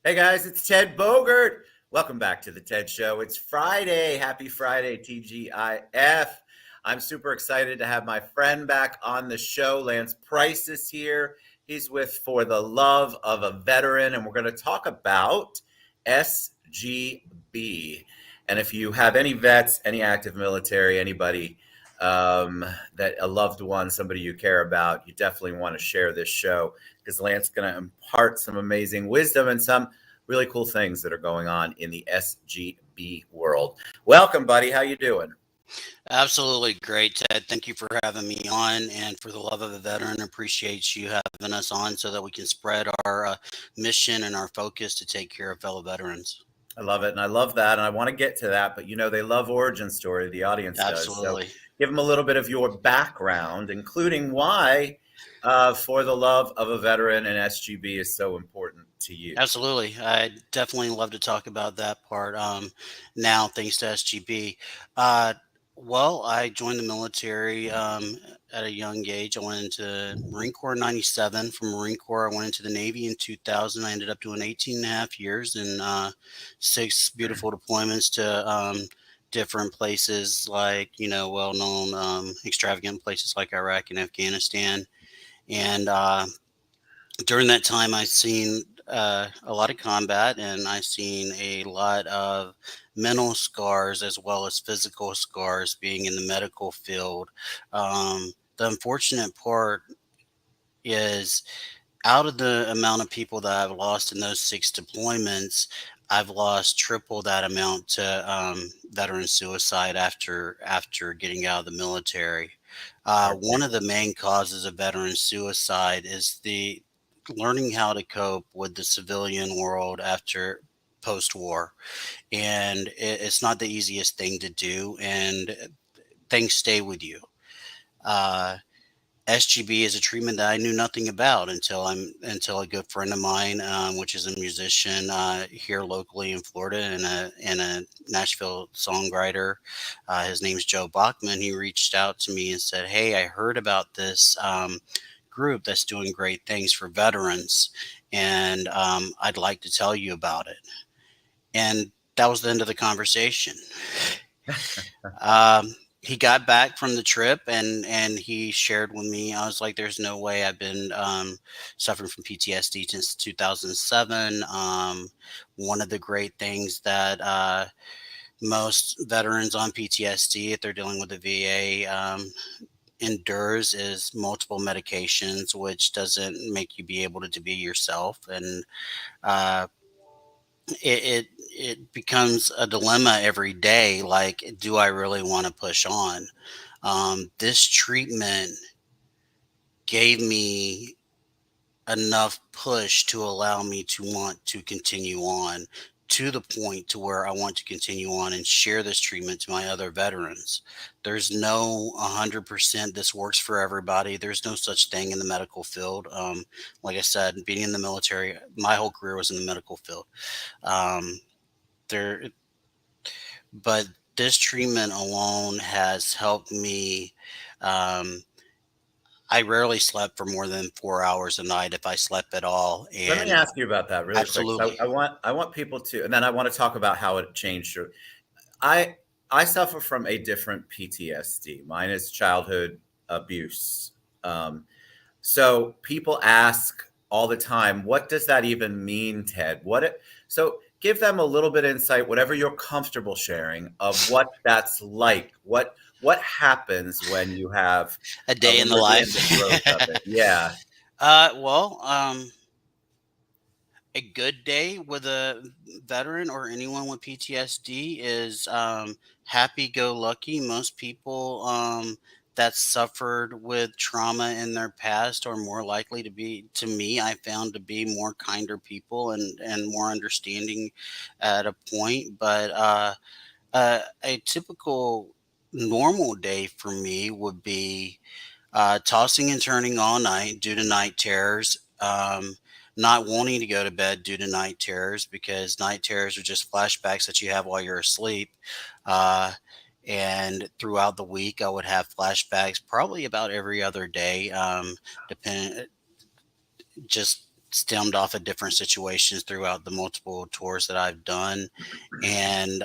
Hey guys, it's Ted Bogert. Welcome back to the TED Show. It's Friday. Happy Friday, TGIF. I'm super excited to have my friend back on the show. Lance Price is here. He's with For the Love of a Veteran, and we're going to talk about SGB. And if you have any vets, any active military, anybody that a loved one, somebody you care about, you definitely want to share this show because Lance is going to impart some amazing wisdom and some really cool things that are going on in the SGB world. Welcome, buddy. How you doing? Absolutely great, Ted. Thank you for having me on. And for the love of a veteran, appreciate you having us on so that we can spread our mission and our focus to take care of fellow veterans. I love it, and I love that, and I want to get to that. But they love origin story. The audience does. So, Absolutely. give them a little bit of your background, including why, for the love of a veteran and SGB is so important to you. Absolutely. I definitely love to talk about that part now, thanks to SGB. Uh, well, I joined the military at a young age. I went into Marine Corps in 97. From Marine Corps, I went into the Navy in 2000. I ended up doing 18 and a half years and six beautiful deployments to different places like, well known, extravagant places like Iraq and Afghanistan. And during that time, I seen a lot of combat, and I seen a lot of mental scars as well as physical scars being in the medical field. The unfortunate part is out of the amount of people that I've lost in those six deployments, I've lost triple that amount to veteran suicide after getting out of the military. One of the main causes of veteran suicide is the learning how to cope with the civilian world after post-war, and it's not the easiest thing to do, and things stay with you. Uh, SGB is a treatment that I knew nothing about until a good friend of mine, which is a musician here locally in Florida and a Nashville songwriter. His name's Joe Bachman. He reached out to me and said, "Hey, I heard about this group that's doing great things for veterans, and I'd like to tell you about it." And that was the end of the conversation. He got back from the trip and he shared with me. I was like, "There's no way. I've been suffering from PTSD since 2007." One of the great things that most veterans on PTSD, if they're dealing with the VA, endures is multiple medications, which doesn't make you be able to be yourself, and uh, it becomes a dilemma every day. Like, do I really want to push on? This treatment gave me enough push to allow me to want to continue on, to the point to where I want to continue on and share this treatment to my other veterans. There's no 100% this works for everybody. There's no such thing in the medical field. Like I said, being in the military, my whole career was in the medical field. Um, there, but this treatment alone has helped me. Um, I rarely slept for more than 4 hours a night, if I slept at all. Let me And ask you about that really quick. So absolutely. I want people to, and then I want to talk about how it changed your. I I suffer from a different PTSD. Mine is childhood abuse. Um, So people ask all the time, what does that even mean, Ted? So give them a little bit of insight, whatever you're comfortable sharing, of what that's like. What happens when you have A day when in the we're life. doing the growth of it? Yeah. Well, a good day with a veteran or anyone with PTSD is happy go lucky. Most people that suffered with trauma in their past are more likely to be, to me, I found to be more kinder people and more understanding at a point. But a typical normal day for me would be tossing and turning all night due to night terrors. Not wanting to go to bed due to night terrors, because night terrors are just flashbacks that you have while you're asleep. Uh, and throughout the week, I would have flashbacks probably about every other day, depend just stemmed off of different situations throughout the multiple tours that I've done, and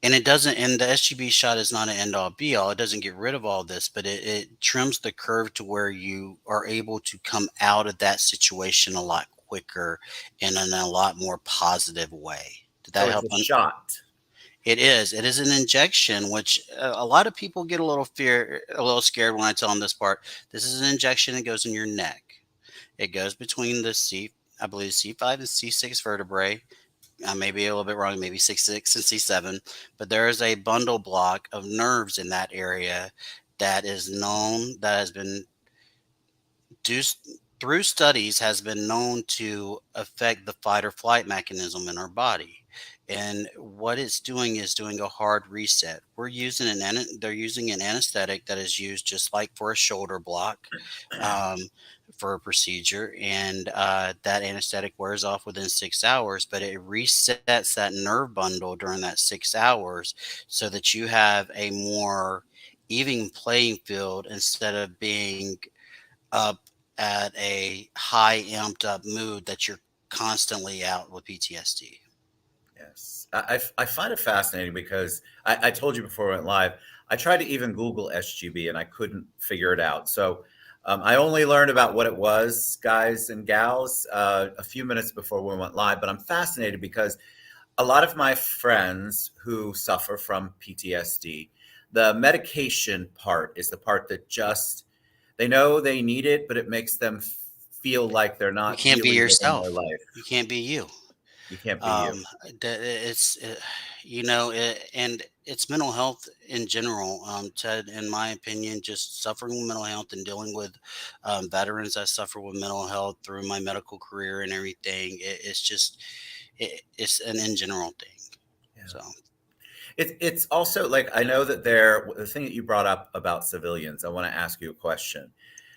and it doesn't. And the SGB shot is not an end all be all. It doesn't get rid of all this, but it trims the curve to where you are able to come out of that situation a lot quicker and in a lot more positive way. Did So that it's help? a shot. It is. It is an injection, which a lot of people get a little scared when I tell them this part. This is an injection that goes in your neck. It goes between I believe C5 and C6 vertebrae. I may be a little bit wrong, maybe C6 and C7, but there is a bundle block of nerves in that area that is known, that has been due, through studies, has been known to affect the fight or flight mechanism in our body. And what it's doing is doing a hard reset. They're using an anesthetic that is used just like for a shoulder block, um, for a procedure, and that anesthetic wears off within 6 hours, but it resets that nerve bundle during that 6 hours so that you have a more even playing field instead of being up at a high amped up mood that you're constantly out with PTSD. Yes. I find it fascinating because I told you before we went live, I tried to even Google SGB and I couldn't figure it out. So I only learned about what it was, guys and gals, a few minutes before we went live. But I'm fascinated because a lot of my friends who suffer from PTSD, the medication part is the part that just, they know they need it, but it makes them feel like they're You not can't be dealing with it in their yourself. You life. can't be you. You can't be you. Um, it's and it's mental health in general. Ted, in my opinion, just suffering with mental health and dealing with veterans that suffer with mental health through my medical career and everything. It's an in general thing. Yeah. So It's also like I know that the thing that you brought up about civilians, I want to ask you a question.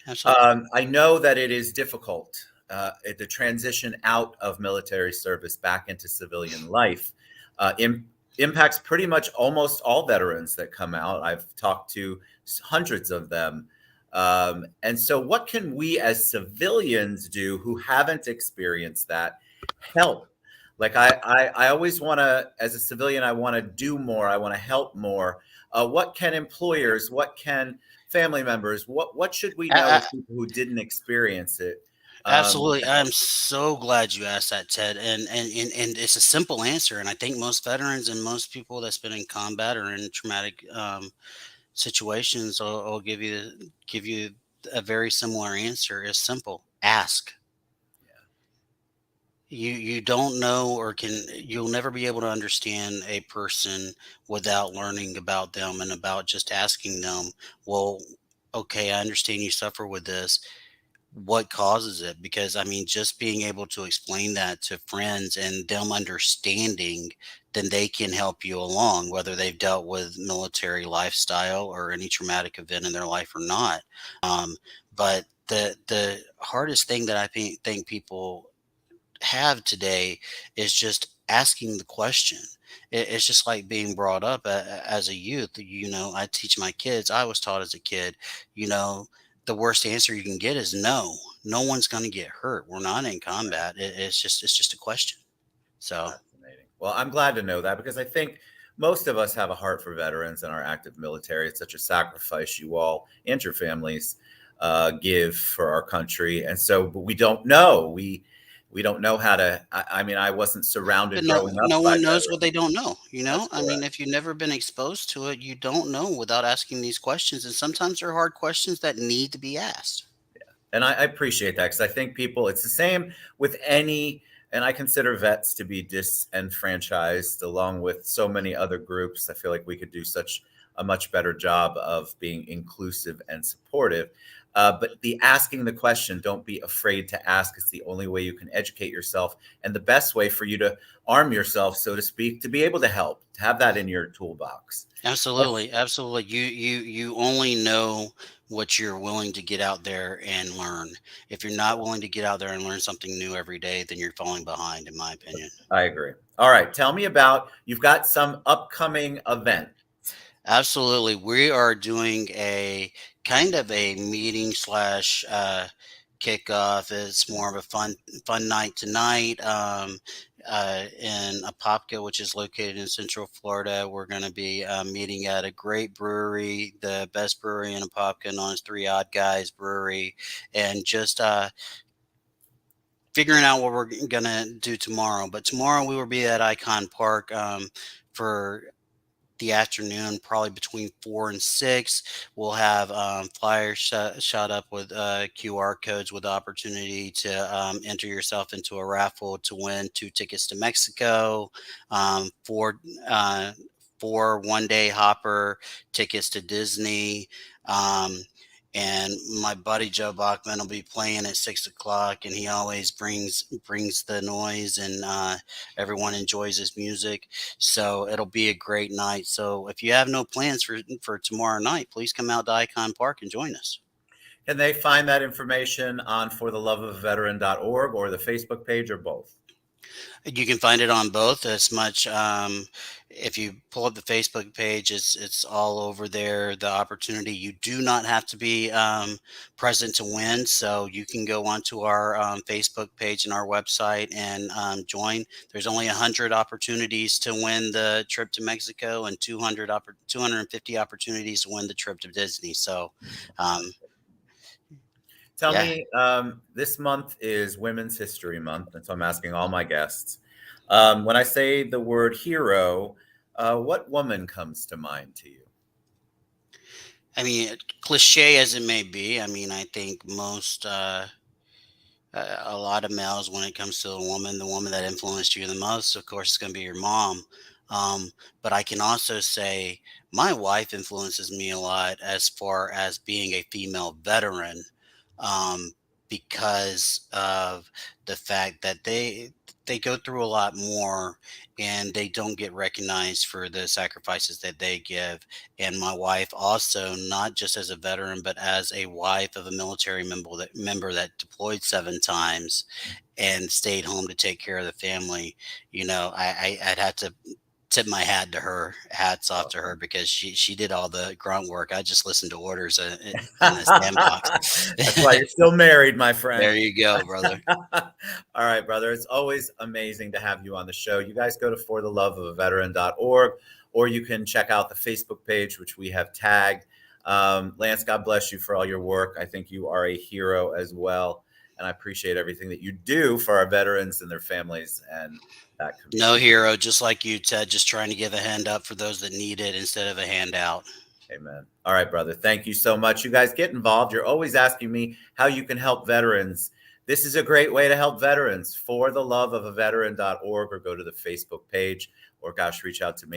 absolutely. I know that it is difficult, the transition out of military service back into civilian life impacts pretty much almost all veterans that come out. I've talked to hundreds of them. And so, what can we as civilians do who haven't experienced that help? Like I always want to, as a civilian, I want to do more. I want to help more. What can employers? What can family members? What should we know as people who didn't experience it? Absolutely. To I'm help? so glad you asked that, Ted. And it's a simple answer. And I think most veterans and most people that's been in combat or in traumatic situations will give you a very similar answer. It's simple. Ask. You don't know or can you'll never be able to understand a person without learning about them and about just asking them, well, okay, I understand you suffer with this, what causes it, because I mean just being able to explain that to friends and them understanding, then they can help you along whether they've dealt with military lifestyle or any traumatic event in their life or not. um, but the hardest thing that think people have today is just asking the question. It's just like being brought up as a youth. I teach my kids. I was taught as a kid, you know, the worst answer you can get is no. No one's going to get hurt. We're not in combat. It's just a question. So Fascinating. Well, I'm glad to know that because I think most of us have a heart for veterans and our active military. It's such a sacrifice you all and your families give for our country, and so but we don't know. We don't know how to. I mean, I wasn't but surrounded no growing up no by one knows what they veterans. don't know. That's I mean, correct. if you've never been exposed to it, you don't know without asking these questions. And sometimes they're hard questions that need to be asked. And I appreciate that because I think people, it's the same with any, and I consider vets to be disenfranchised along with so many other groups. I feel like we could do such a much better job of being inclusive and supportive. But the asking the question, don't be afraid to ask. It's the only way you can educate yourself and the best way for you to arm yourself, so to speak, to be able to help, to have that in your toolbox. Absolutely, absolutely. You only know what you're willing to get out there and learn. If you're not willing to get out there and learn something new every day, then you're falling behind, in my opinion. I agree. All right. Tell me about, you've got some upcoming event. Absolutely. We are doing a kind of a meeting slash kickoff. It's more of a fun night tonight. In Apopka, which is located in Central Florida. We're going to be meeting at a great brewery, the best brewery in Apopka, known as Three Odd Guys Brewery, and just figuring out what we're going to do tomorrow. But tomorrow we will be at Icon Park for the afternoon, probably between 4 and 6. We'll have flyers shot up with QR codes with the opportunity to enter yourself into a raffle to win 2 tickets to Mexico, four 1-day hopper tickets to Disney. And my buddy Joe Bachman will be playing at 6 o'clock, and he always brings the noise, and everyone enjoys his music. So it'll be a great night. So if you have no plans for tomorrow night, please come out to Icon Park and join us. Can they find that information on fortheloveofveteran.org or the Facebook page, or both? You can find it on both. As much if you pull up the Facebook page, it's all over there. The opportunity. You do not have to be present to win, so you can go onto our Facebook page and our website and join. There's only 100 opportunities to win the trip to Mexico, and 250 opportunities to win the trip to Disney. So. Tell Yeah. me, this month is Women's History Month, and so I'm asking all my guests. When I say the word hero, what woman comes to mind to you? I mean, cliche as it may be, I mean, I think a lot of males, when it comes to the woman that influenced you the most, of course, is going to be your mom. But I can also say my wife influences me a lot as far as being a female veteran, um, because of the fact that they go through a lot more, and they don't get recognized for the sacrifices that they give. And my wife also, not just as a veteran, but as a wife of a military member that deployed 7 times and stayed home to take care of the family. I'd have to tip my hat to her. Hats off to her, because she did all the grunt work. I just listened to orders in the sandbox. That's why you're still married, my friend. There you go, brother. All right, brother. It's always amazing to have you on the show. You guys go to fortheloveofveteran.org, or you can check out the Facebook page, which we have tagged. Lance, God bless you for all your work. I think you are a hero as well, and I appreciate everything that you do for our veterans and their families and that community. No hero, just like you, Ted, just trying to give a hand up for those that need it instead of a handout. Amen. All right, brother. Thank you so much. You guys get involved. You're always asking me how you can help veterans. This is a great way to help veterans. fortheloveofveteran.org, or go to the Facebook page, or gosh, reach out to me.